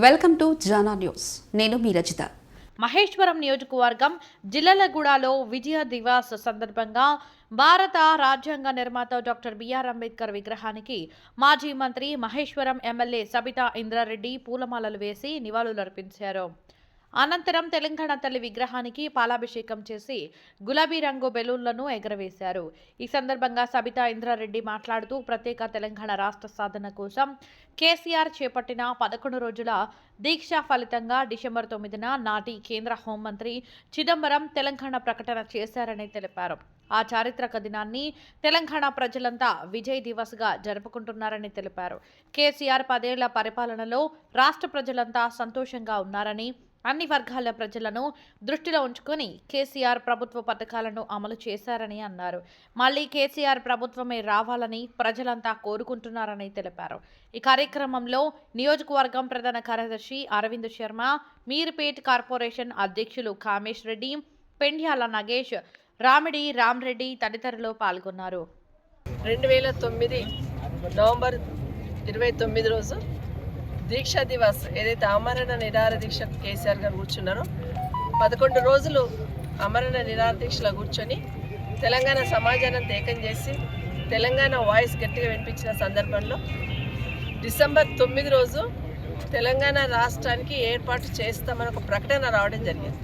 Welcome to Jana news. నేను మీ రజిత. మహేశ్వరం నియోజకవర్గం జిల్లలగూడలో విజయ దివాస్ సందర్భంగా భారత రాజ్యాంగ నిర్మాత డాక్టర్ బిఆర్ అంబేద్కర్ విగ్రహానికి మాజీ మంత్రి మహేశ్వరం ఎమ్మెల్యే సబితా ఇంద్రారెడ్డి పూలమాలలు వేసి నివాళులర్పించారు. అనంతరం తెలంగాణ తల్లి విగ్రహానికి పాలాభిషేకం చేసి గులాబీ రంగు బెలూన్లను ఎగరవేశారు. ఈ సందర్భంగా సబితా ఇంద్రారెడ్డి మాట్లాడుతూ ప్రత్యేక తెలంగాణ రాష్ట్ర సాధన కోసం కేసీఆర్ చేపట్టిన 11 రోజుల దీక్ష ఫలితంగా డిసెంబర్ 9న నాటి కేంద్ర హోంమంత్రి చిదంబరం తెలంగాణ ప్రకటన చేశారని తెలిపారు. ఆ చారిత్రక దినాన్ని తెలంగాణ ప్రజలంతా విజయ్ దివస్గా జరుపుకుంటున్నారని తెలిపారు. కేసీఆర్ 10 ఏళ్ల పరిపాలనలో రాష్ట్ర ప్రజలంతా సంతోషంగా ఉన్నారని, అన్ని వర్గాల ప్రజలను దృష్టిలో ఉంచుకొని కేసీఆర్ ప్రభుత్వ పథకాలను అమలు చేశారని అన్నారు. మళ్లీ కేసీఆర్ ప్రభుత్వమే రావాలని ప్రజలంతా కోరుకుంటున్నారని తెలిపారు. ఈ కార్యక్రమంలో నియోజకవర్గం ప్రధాన కార్యదర్శి అరవింద్ శర్మ, మీర్పేట్ కార్పొరేషన్ అధ్యక్షులు కామేష్ రెడ్డి, పెండ్యాల నగేష్, రామిడి రామ్రెడ్డి తదితరులు పాల్గొన్నారు. 2009 నవంబర్ 29 రోజు దీక్షా దివాస్ ఏదైతే ఆమరణ నిరాహార దీక్ష కేసీఆర్ గారు కూర్చున్నారో 11 రోజులు ఆమరణ నిరాహార దీక్షలో కూర్చొని తెలంగాణ సమాజాన్ని ఏకం చేసి తెలంగాణ వాయిస్ గట్టిగా వినిపించిన సందర్భంలో డిసెంబర్ 9 రోజు తెలంగాణ రాష్ట్రానికి ఏర్పాటు చేస్తామని ఒక ప్రకటన రావడం జరిగింది.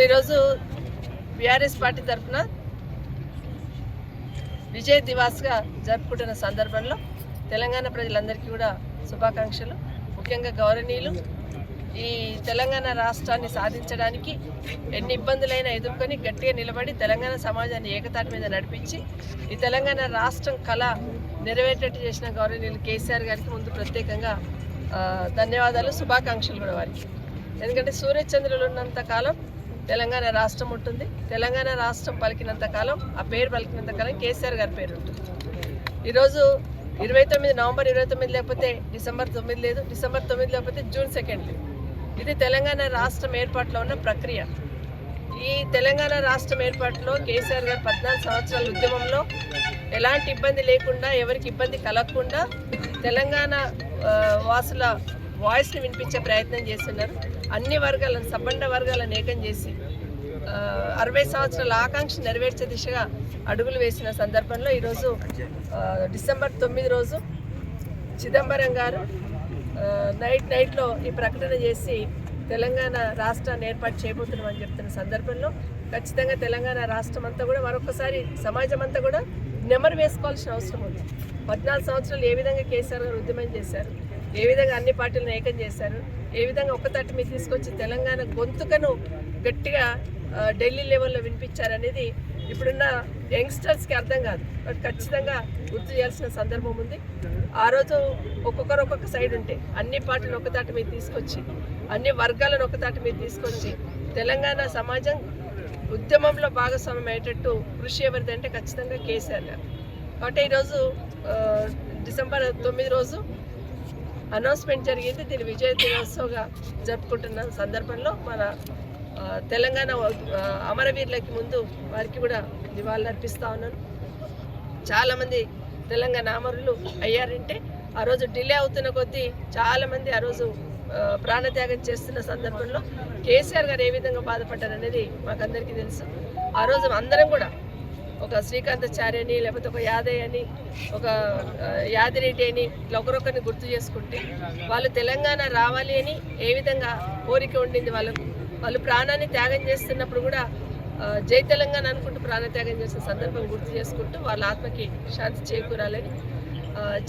ఈరోజు బీఆర్ఎస్ పార్టీ తరఫున విజయ్ దివాస్గా జరుపుకుంటున్న సందర్భంలో తెలంగాణ ప్రజలందరికీ కూడా శుభాకాంక్షలు. ముఖ్యంగా గౌరవనీయులు ఈ తెలంగాణ రాష్ట్రాన్ని సాధించడానికి ఎన్ని ఇబ్బందులైనా ఎదుర్కొని గట్టిగా నిలబడి తెలంగాణ సమాజాన్ని ఏకతాటి మీద నడిపించి ఈ తెలంగాణ రాష్ట్రం కళ నెరవేరేటట్టు చేసిన గౌరవనీయులు కేసీఆర్ గారికి ముందు ప్రత్యేకంగా ధన్యవాదాలు, శుభాకాంక్షలు కూడా వారికి. ఎందుకంటే సూర్యచంద్రులు ఉన్నంత కాలం తెలంగాణ రాష్ట్రం ఉంటుంది. తెలంగాణ రాష్ట్రం పలికినంత కాలం, ఆ పేరు పలికినంత కాలం కేసీఆర్ గారి పేరు ఉంటుంది. ఈరోజు 29 నవంబర్ 29 లేకపోతే డిసెంబర్ 9 లేదు, డిసెంబర్ 9 లేకపోతే జూన్ 2 లేదు. ఇది తెలంగాణ రాష్ట్రం ఏర్పాటులో ఉన్న ప్రక్రియ. ఈ తెలంగాణ రాష్ట్రం ఏర్పాటులో కేసీఆర్ గారు 14 సంవత్సరాల ఉద్యమంలో ఎలాంటి ఇబ్బంది లేకుండా, ఎవరికి ఇబ్బంది కలగకుండా తెలంగాణ వాసుల వాయిస్ని వినిపించే ప్రయత్నం చేస్తున్నారు. అన్ని వర్గాలను, సబ్బండ వర్గాలను ఏకం చేసి 60 సంవత్సరాల ఆకాంక్ష నెరవేర్చే దిశగా అడుగులు వేసిన సందర్భంలో ఈరోజు డిసెంబర్ 9 రోజు చిదంబరం గారు నైట్లో ఈ ప్రకటన చేసి తెలంగాణ రాష్ట్రాన్ని ఏర్పాటు చేయబోతున్నామని చెప్తున్న సందర్భంలో ఖచ్చితంగా తెలంగాణ రాష్ట్రం అంతా కూడా మరొకసారి సమాజం అంతా కూడా నెమరు వేసుకోవాల్సిన అవసరం ఉంది. 14 సంవత్సరాలు ఏ విధంగా కేసీఆర్ గారు ఉద్యమం చేశారు, ఏ విధంగా అన్ని పార్టీలను ఏకం చేశారు, ఏ విధంగా ఒక్కతాటి మీద తీసుకొచ్చి తెలంగాణ గొంతుకను గట్టిగా ఢిల్లీ లెవెల్లో వినిపించారనేది ఇప్పుడున్న యంగ్స్టర్స్కి అర్థం కాదు. బట్ ఖచ్చితంగా గుర్తు చేయాల్సిన సందర్భం ఉంది. ఆ రోజు ఒక్కొక్కరు ఒక్కొక్క సైడ్ ఉంటే అన్ని పార్టీలు ఒక్కతాటి మీద తీసుకొచ్చి, అన్ని వర్గాలను ఒక్కతాటి మీద తీసుకొచ్చి తెలంగాణ సమాజం ఉద్యమంలో భాగస్వామ్యం అయ్యేటట్టు కృషి ఎవరిదంటే ఖచ్చితంగా కేసీఆర్ గారు. కాబట్టి ఈరోజు డిసెంబర్ 9 రోజు అనౌన్స్మెంట్ జరిగింది. దీన్ని విజయ దినోత్సవంగా జరుపుకుంటున్న సందర్భంలో మన తెలంగాణ అమరవీరులకి ముందు వారికి కూడా నివాళులు అర్పిస్తూ ఉన్నాను. చాలామంది తెలంగాణ అమరులు అయ్యారంటే ఆ రోజు డిలే అవుతున్న కొద్దీ చాలామంది ఆ రోజు ప్రాణత్యాగం చేస్తున్న సందర్భంలో కేసీఆర్ గారు ఏ విధంగా బాధపడ్డారనేది మాకందరికీ తెలుసు. ఆ రోజు అందరం కూడా ఒక శ్రీకాంతాచార్య అని, లేకపోతే ఒక యాదయ్య అని, ఒక యాదిరెడ్డి అని ఇట్లా ఒకరొకరిని గుర్తు చేసుకుంటే వాళ్ళు తెలంగాణ రావాలి అని ఏ విధంగా కోరిక ఉండింది వాళ్ళకు. వాళ్ళు ప్రాణాన్ని త్యాగం చేస్తున్నప్పుడు కూడా జై తెలంగాణ అనుకుంటూ ప్రాణత్యాగం చేసిన సందర్భం గుర్తు చేసుకుంటూ వాళ్ళ ఆత్మకి శాంతి చేకూరాలని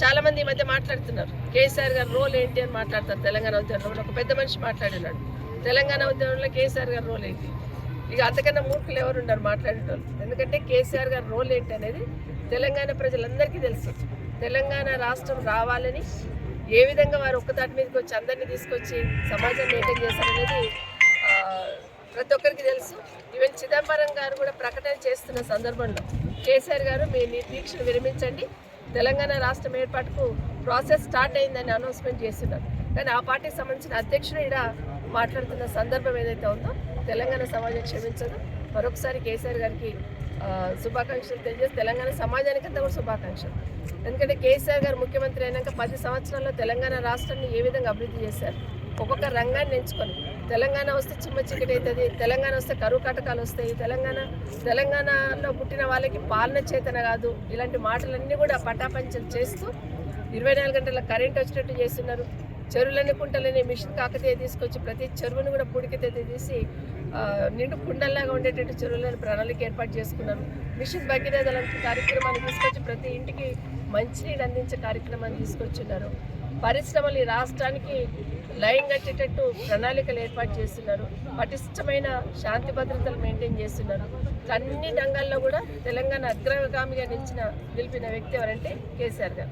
చాలామంది ఈ మధ్య మాట్లాడుతున్నారు. కేసీఆర్ గారి రోల్ ఏంటి అని మాట్లాడతారు. తెలంగాణ ఉద్యమంలో ఒక పెద్ద మనిషి మాట్లాడినాడు, తెలంగాణ ఉద్యమంలో కేసీఆర్ గారి రోల్ ఏంటి. ఇక అంతకన్నా మూర్ఖులు ఎవరు ఉన్నారు మాట్లాడేటోళ్ళు. ఎందుకంటే కేసీఆర్ గారి రోల్ ఏంటి అనేది తెలంగాణ ప్రజలందరికీ తెలుసు. తెలంగాణ రాష్ట్రం రావాలని ఏ విధంగా వారు ఒక్కతాటి మీదకి వచ్చి అందరినీ తీసుకొచ్చి సమాజాన్ని ఏకం చేశారనేది ప్రతి ఒక్కరికి తెలుసు. ఈవెన్ చిదంబరం గారు కూడా ప్రకటన చేస్తున్న సందర్భంలో కేసీఆర్ గారు మీ దీక్షను విరమించండి, తెలంగాణ రాష్ట్రం ఏర్పాటుకు ప్రాసెస్ స్టార్ట్ అయిందని అనౌన్స్మెంట్ చేస్తున్నారు. కానీ ఆ పార్టీకి సంబంధించిన అధ్యక్షుడు ఇక్కడ మాట్లాడుతున్న సందర్భం ఏదైతే ఉందో తెలంగాణ సమాజం క్షమించదు. మరొకసారి కేసీఆర్ గారికి శుభాకాంక్షలు తెలియజేసి తెలంగాణ సమాజానికంతా కూడా శుభాకాంక్షలు. ఎందుకంటే కేసీఆర్ గారు ముఖ్యమంత్రి అయినాక 10 సంవత్సరాల్లో తెలంగాణ రాష్ట్రాన్ని ఏ విధంగా అభివృద్ధి చేశారు, ఒక్కొక్క రంగాన్ని ఎంచుకొని తెలంగాణ వస్తే చిమ్మ చీకటి అవుతుంది, తెలంగాణ వస్తే కరువు కాటకాలు వస్తాయి, తెలంగాణలో పుట్టిన వాళ్ళకి పాలన చేతన కాదు, ఇలాంటి మాటలన్నీ కూడా పటాపంచలు చేస్తూ 24 గంటల కరెంట్ వచ్చేటట్టు చేస్తున్నారు. చెరువులని కుంటలని మిషన్ కాకతీయ తీసుకొచ్చి ప్రతి చెరువుని కూడా పూడికతీత తీసి నిండు కుండల్లాగా ఉండేటట్టు చెరువులను ప్రణాళిక ఏర్పాటు చేసుకున్నారు. మిషన్ భగీరథ లాంటి కార్యక్రమాన్ని తీసుకొచ్చి ప్రతి ఇంటికి మంచినీళ్ళు అందించే కార్యక్రమాన్ని తీసుకొచ్చున్నారు. పరిశ్రమలు ఈ రాష్ట్రానికి లైన్ కట్టేటట్టు ప్రణాళికలు ఏర్పాటు చేస్తున్నారు. పటిష్టమైన శాంతి భద్రతలు మెయింటైన్ చేస్తున్నారు. అన్ని రంగాల్లో కూడా తెలంగాణ అగ్రగామిగా నిలిపిన వ్యక్తి ఎవరంటే కేసీఆర్ గారు.